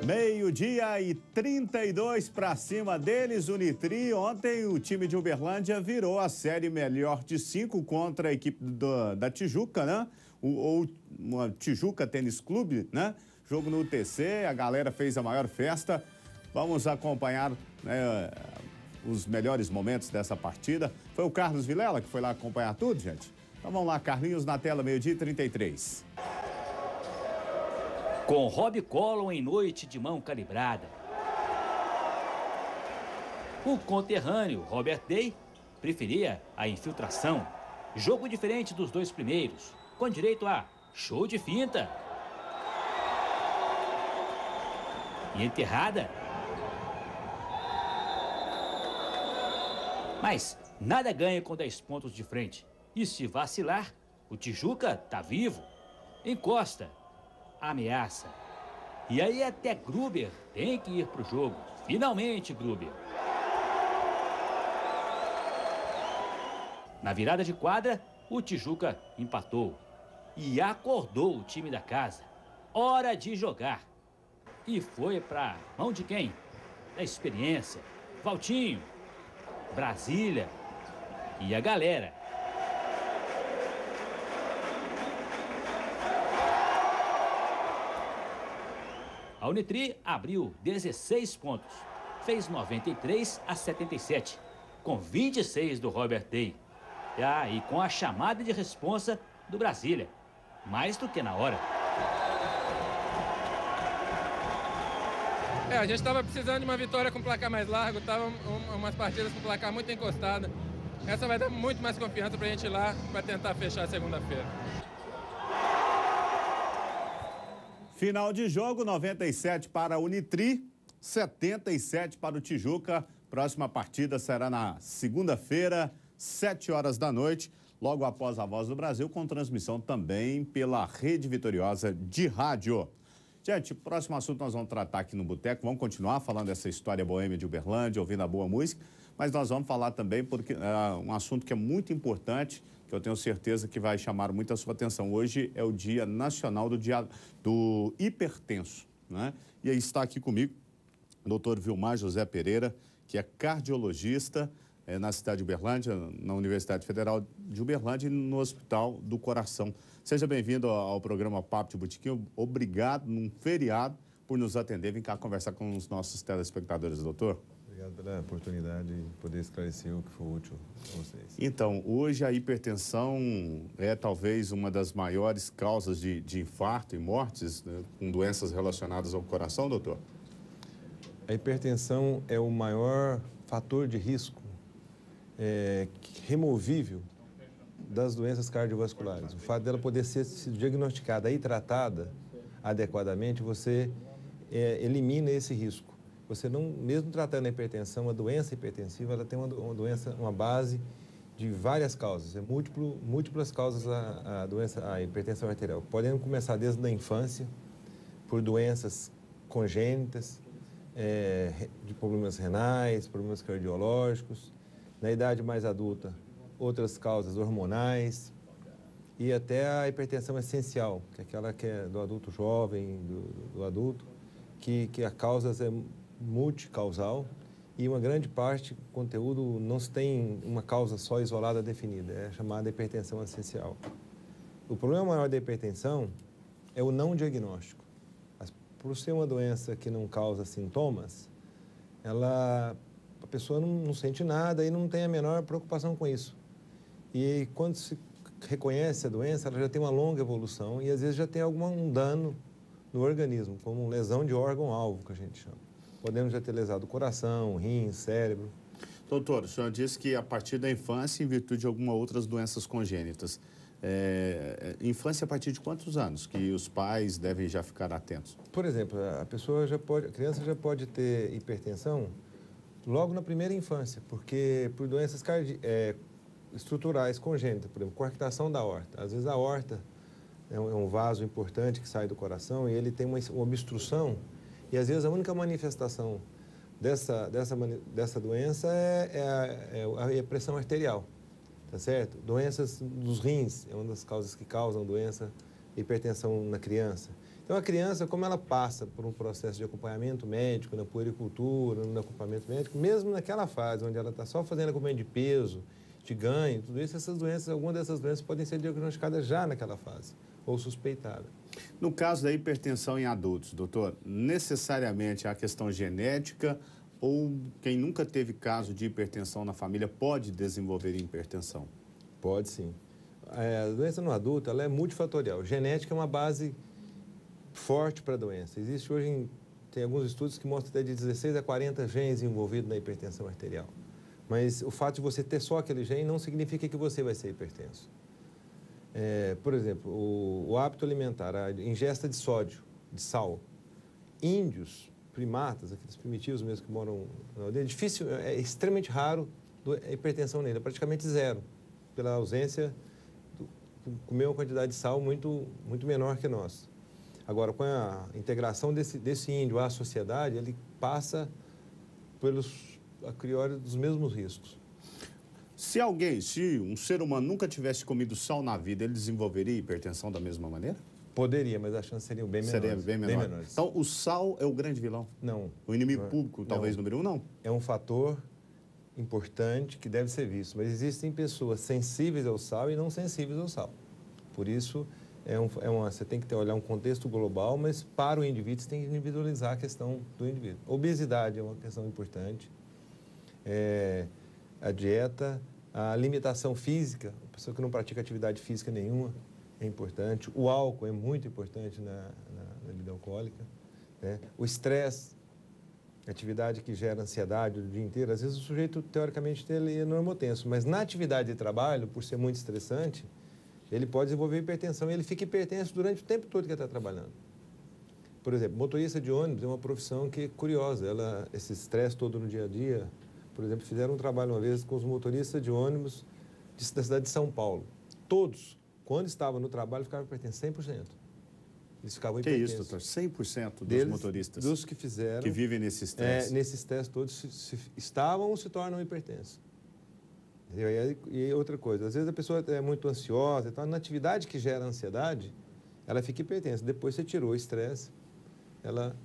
Meio-dia e 32 para cima deles, o Nitri. Ontem o time de Uberlândia virou a série melhor de 5 contra a equipe da Tijuca, né? O Tijuca Tênis Clube, né? Jogo no UTC, a galera fez a maior festa. Vamos acompanhar, né, os melhores momentos dessa partida. Foi o Carlos Vilela que foi lá acompanhar tudo, gente? Então vamos lá, Carlinhos, na tela, meio-dia e 33. Com Rob Collon em noite de mão calibrada. O conterrâneo Robert Day preferia a infiltração. Jogo diferente dos dois primeiros, com direito a show de finta. E enterrada. Mas nada ganha com 10 pontos de frente. E se vacilar, o Tijuca tá vivo. Encosta. Ameaça. E aí até Gruber tem que ir pro jogo. Finalmente, Gruber. Na virada de quadra, o Tijuca empatou. E acordou o time da casa. Hora de jogar. E foi pra mão de quem? Da experiência. Valtinho. Brasília. E a galera. A Unitri abriu 16 pontos, fez 93-77, com 26 do Robert Day. E com a chamada de responsa do Brasília, mais do que na hora. A gente estava precisando de uma vitória com placar mais largo, tava umas partidas com placar muito encostada. Essa vai dar muito mais confiança para a gente ir lá para tentar fechar a segunda-feira. Final de jogo, 97 para a Unitri, 77 para o Tijuca. Próxima partida será na segunda-feira, 7 horas da noite, logo após a Voz do Brasil, com transmissão também pela Rede Vitoriosa de Rádio. Gente, o próximo assunto nós vamos tratar aqui no Boteco. Vamos continuar falando dessa história boêmia de Uberlândia, ouvindo a boa música, mas nós vamos falar também porque um assunto que é muito importante, que eu tenho certeza que vai chamar muito a sua atenção. Hoje é o Dia Nacional do Hipertenso, né? E aí está aqui comigo o doutor Vilmar José Pereira, que é cardiologista na cidade de Uberlândia, na Universidade Federal de Uberlândia e no Hospital do Coração. Seja bem-vindo ao programa Papo de Botequim. Obrigado, num feriado, por nos atender. Vem cá conversar com os nossos telespectadores, doutor. Obrigado pela oportunidade de poder esclarecer o que for útil para vocês. Então, hoje a hipertensão é talvez uma das maiores causas de infarto e mortes, né, com doenças relacionadas ao coração, doutor? A hipertensão é o maior fator de risco removível das doenças cardiovasculares. O fato dela poder ser diagnosticada e tratada adequadamente, você elimina esse risco. Você não, mesmo tratando a hipertensão, a doença hipertensiva, ela tem uma base de várias causas, múltiplas causas a hipertensão arterial. Podendo começar desde a infância, por doenças congênitas, de problemas renais, problemas cardiológicos. Na idade mais adulta, outras causas hormonais e até a hipertensão essencial, que é aquela que é do adulto jovem, do adulto, que a causa é multicausal e uma grande parte do conteúdo não se tem uma causa só isolada definida, é chamada hipertensão essencial. O problema maior da hipertensão é o não diagnóstico. Por ser uma doença que não causa sintomas, a pessoa não sente nada e não tem a menor preocupação com isso. E quando se reconhece a doença, ela já tem uma longa evolução e às vezes já tem algum dano no organismo, como lesão de órgão-alvo, que a gente chama. Podemos já ter lesado o coração, rins, cérebro. Doutor, o senhor disse que a partir da infância, em virtude de algumas outras doenças congênitas, infância a partir de quantos anos que os pais devem já ficar atentos? Por exemplo, a criança já pode ter hipertensão logo na primeira infância, porque por doenças estruturais congênitas, por exemplo, coarctação da aorta. Às vezes a aorta é um vaso importante que sai do coração e ele tem uma obstrução e às vezes a única manifestação dessa doença é a pressão arterial, tá certo? Doenças dos rins é uma das causas que causam hipertensão na criança. Então, a criança, como ela passa por um processo de acompanhamento médico, na puericultura, no acompanhamento médico, mesmo naquela fase onde ela está só fazendo acompanhamento de peso, de ganho, tudo isso, essas doenças, algumas dessas doenças podem ser diagnosticadas já naquela fase, ou suspeitadas. No caso da hipertensão em adultos, doutor, necessariamente a questão genética ou quem nunca teve caso de hipertensão na família pode desenvolver hipertensão? Pode sim. A doença no adulto ela é multifatorial. Genética é uma base forte para a doença. Existe hoje, tem alguns estudos que mostram até de 16 a 40 genes envolvidos na hipertensão arterial. Mas o fato de você ter só aquele gene não significa que você vai ser hipertenso. Por exemplo, o hábito alimentar, a ingesta de sódio, de sal. Índios, primatas, aqueles primitivos mesmo que moram na aldeia, é extremamente raro a hipertensão nele, é praticamente zero, pela ausência, comer uma quantidade de sal muito menor que nós. Agora, com a integração desse índio à sociedade, ele passa a priori dos mesmos riscos. Se um ser humano nunca tivesse comido sal na vida, ele desenvolveria hipertensão da mesma maneira? Poderia, mas as chances seriam bem menores. Seria bem menores. Então, o sal é o grande vilão? Não. O inimigo público, talvez, número 1, não? É um fator importante que deve ser visto, mas existem pessoas sensíveis ao sal e não sensíveis ao sal. Por isso, você tem que olhar um contexto global, mas para o indivíduo você tem que individualizar a questão do indivíduo. Obesidade é uma questão importante. A dieta, a limitação física, a pessoa que não pratica atividade física nenhuma é importante. O álcool é muito importante na bebida alcoólica. O estresse, atividade que gera ansiedade o dia inteiro. Às vezes o sujeito, teoricamente, ele é normotenso, mas na atividade de trabalho, por ser muito estressante, ele pode desenvolver hipertensão e ele fica hipertenso durante o tempo todo que ele está trabalhando. Por exemplo, motorista de ônibus é uma profissão que é curiosa. Esse estresse todo no dia a dia, por exemplo, fizeram um trabalho uma vez com os motoristas de ônibus da cidade de São Paulo. Todos, quando estavam no trabalho, ficavam hipertensos 100%. Eles ficavam hipertensos. Que isso, doutor? 100% dos motoristas dos que fizeram, que vivem nesse estresse. Nesse estresse todos se estavam ou se tornam hipertensos. E outra coisa, às vezes a pessoa é muito ansiosa, então, na atividade que gera ansiedade, ela fica hipertensa. Depois você tirou o estresse, ela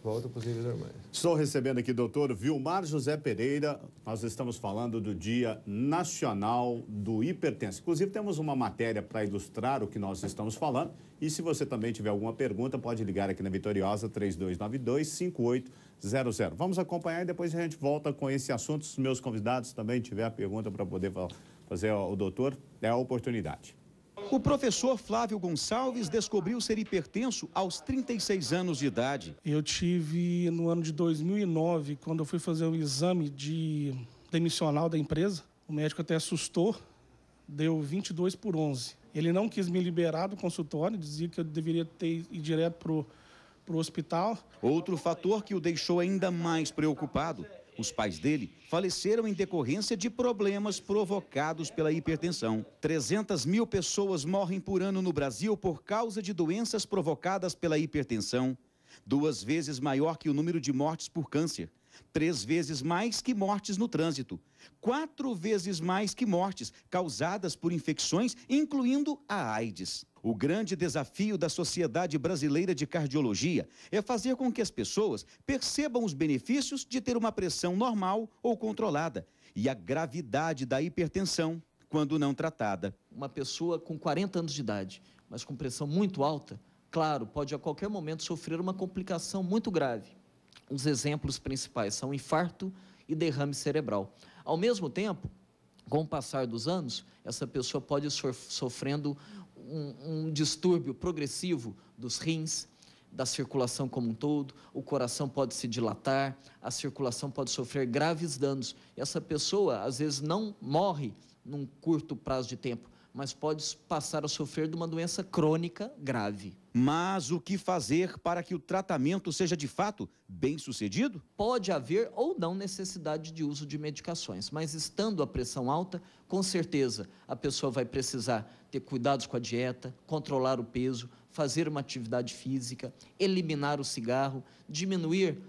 volta para os níveis normais. Estou recebendo aqui o doutor Vilmar José Pereira. Nós estamos falando do Dia Nacional do Hipertenso. Inclusive, temos uma matéria para ilustrar o que nós estamos falando. E se você também tiver alguma pergunta, pode ligar aqui na Vitoriosa 3292-5800. Vamos acompanhar e depois a gente volta com esse assunto. Se os meus convidados também tiver a pergunta para poder fazer ao doutor, é a oportunidade. O professor Flávio Gonçalves descobriu ser hipertenso aos 36 anos de idade. Eu tive no ano de 2009, quando eu fui fazer o exame demissional da empresa, o médico até assustou, deu 22/11. Ele não quis me liberar do consultório, dizia que eu deveria ir direto para o hospital. Outro fator que o deixou ainda mais preocupado: os pais dele faleceram em decorrência de problemas provocados pela hipertensão. 300 mil pessoas morrem por ano no Brasil por causa de doenças provocadas pela hipertensão. 2 vezes maior que o número de mortes por câncer. 3 vezes mais que mortes no trânsito. 4 vezes mais que mortes causadas por infecções, incluindo a AIDS. O grande desafio da Sociedade Brasileira de Cardiologia é fazer com que as pessoas percebam os benefícios de ter uma pressão normal ou controlada e a gravidade da hipertensão quando não tratada. Uma pessoa com 40 anos de idade, mas com pressão muito alta, claro, pode a qualquer momento sofrer uma complicação muito grave. Os exemplos principais são infarto e derrame cerebral. Ao mesmo tempo, com o passar dos anos, essa pessoa pode ir sofrendo um distúrbio progressivo dos rins, da circulação como um todo, o coração pode se dilatar, a circulação pode sofrer graves danos. E essa pessoa, às vezes, não morre num curto prazo de tempo, mas pode passar a sofrer de uma doença crônica grave. Mas o que fazer para que o tratamento seja de fato bem-sucedido? Pode haver ou não necessidade de uso de medicações, mas estando a pressão alta, com certeza a pessoa vai precisar ter cuidados com a dieta, controlar o peso, fazer uma atividade física, eliminar o cigarro, diminuir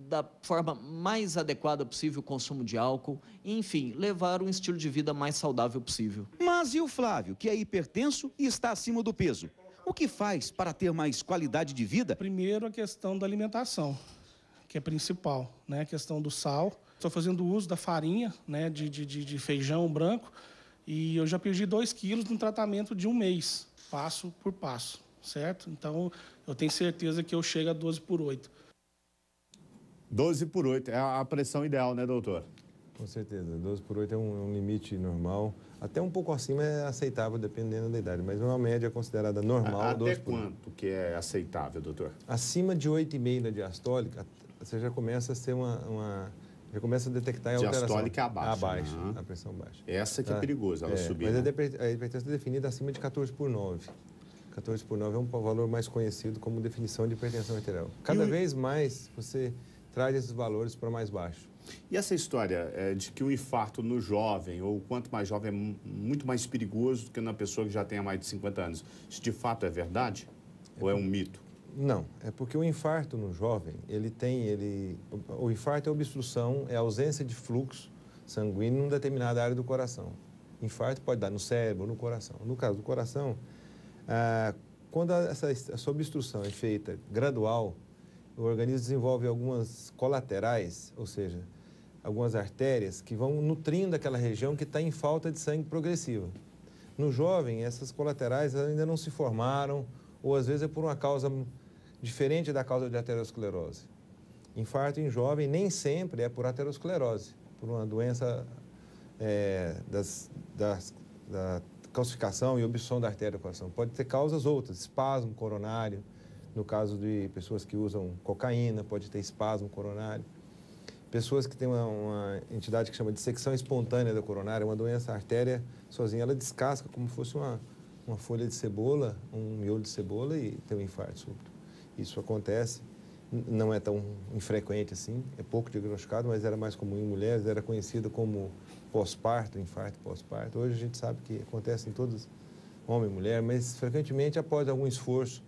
da forma mais adequada possível o consumo de álcool, enfim, levar um estilo de vida mais saudável possível. Mas e o Flávio, que é hipertenso e está acima do peso? O que faz para ter mais qualidade de vida? Primeiro, a questão da alimentação, que é principal, né? A questão do sal. Estou fazendo uso da farinha, né? de feijão branco, e eu já perdi 2 quilos no tratamento de 1 mês, passo por passo, certo? Então, eu tenho certeza que eu chego a 12 por 8. 12 por 8 é a pressão ideal, né, doutor? Com certeza, 12 por 8 é um limite normal. Até um pouco acima é aceitável, dependendo da idade, mas uma média considerada normal. Até 12 por 8. quanto que é aceitável, doutor? Acima de 8,5 na diastólica, você já começa a ser já começa a detectar a alteração. Diastólica é abaixo. Abaixo, Uhum. a pressão baixa. Essa que é perigosa, ela subir. Mas né? a hipertensão é definida acima de 14 por 9. 14 por 9 é um valor mais conhecido como definição de hipertensão arterial. Cada vez mais você traz esses valores para mais baixo. E essa história de que o infarto no jovem, ou quanto mais jovem, é muito mais perigoso do que na pessoa que já tenha mais de 50 anos. Isso de fato é verdade? Ou é um mito? Não, é porque o infarto no jovem, o infarto é obstrução, é ausência de fluxo sanguíneo em uma determinada área do coração. Infarto pode dar no cérebro, no coração. No caso do coração, quando essa obstrução é feita gradual, o organismo desenvolve algumas colaterais, ou seja, algumas artérias que vão nutrindo aquela região que está em falta de sangue progressiva. No jovem, essas colaterais ainda não se formaram, ou às vezes é por uma causa diferente da causa de aterosclerose. Infarto em jovem nem sempre é por aterosclerose, por uma doença da calcificação e obstrução da artéria do coração. Pode ter causas outras, espasmo coronário, no caso de pessoas que usam cocaína, pode ter espasmo coronário. Pessoas que têm uma entidade que chama de dissecção espontânea da coronária, uma doença, a artéria sozinha, ela descasca como se fosse uma folha de cebola, um miolo de cebola e tem um infarto súbito. Isso acontece, não é tão infrequente assim, é pouco diagnosticado, mas era mais comum em mulheres, era conhecido como pós-parto, infarto pós-parto. Hoje a gente sabe que acontece em todos, homem e mulher, mas frequentemente após algum esforço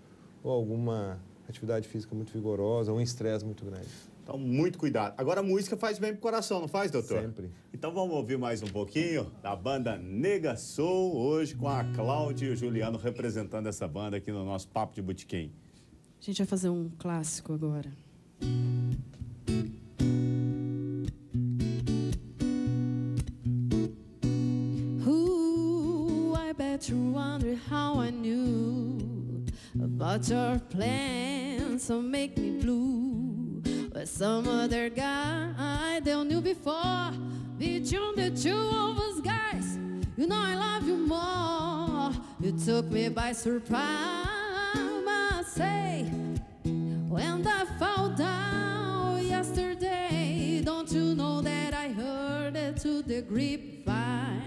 ou alguma atividade física muito vigorosa, ou um estresse muito grande. Então, muito cuidado. Agora, a música faz bem pro coração, não faz, doutor? Sempre. Então, vamos ouvir mais um pouquinho da banda Nega Soul, hoje com a Cláudia e o Juliano representando essa banda aqui no nosso Papo de Botequim. A gente vai fazer um clássico agora. I bet you wonder how I knew about your plans, so make me blue. But some other guy they knew before. Between the two of us guys, you know I love you more. You took me by surprise, I say. When I fell down yesterday, don't you know that I heard it to the grapevine?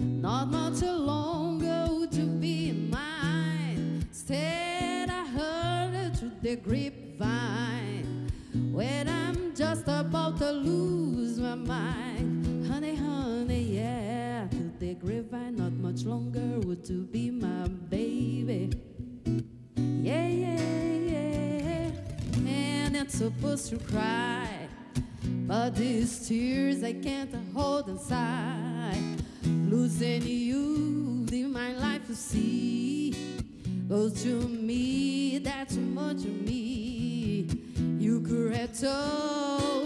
Not much longer would you be mine. Instead I heard it to the grapevine, when I'm just about to lose my mind. Honey, honey, yeah, to the grapevine. Not much longer would you be my baby. Yeah, yeah, yeah. And I'm supposed to cry, but these tears I can't hold inside. Losing you in my life, you see, goes to me, that's too much of me. You could have told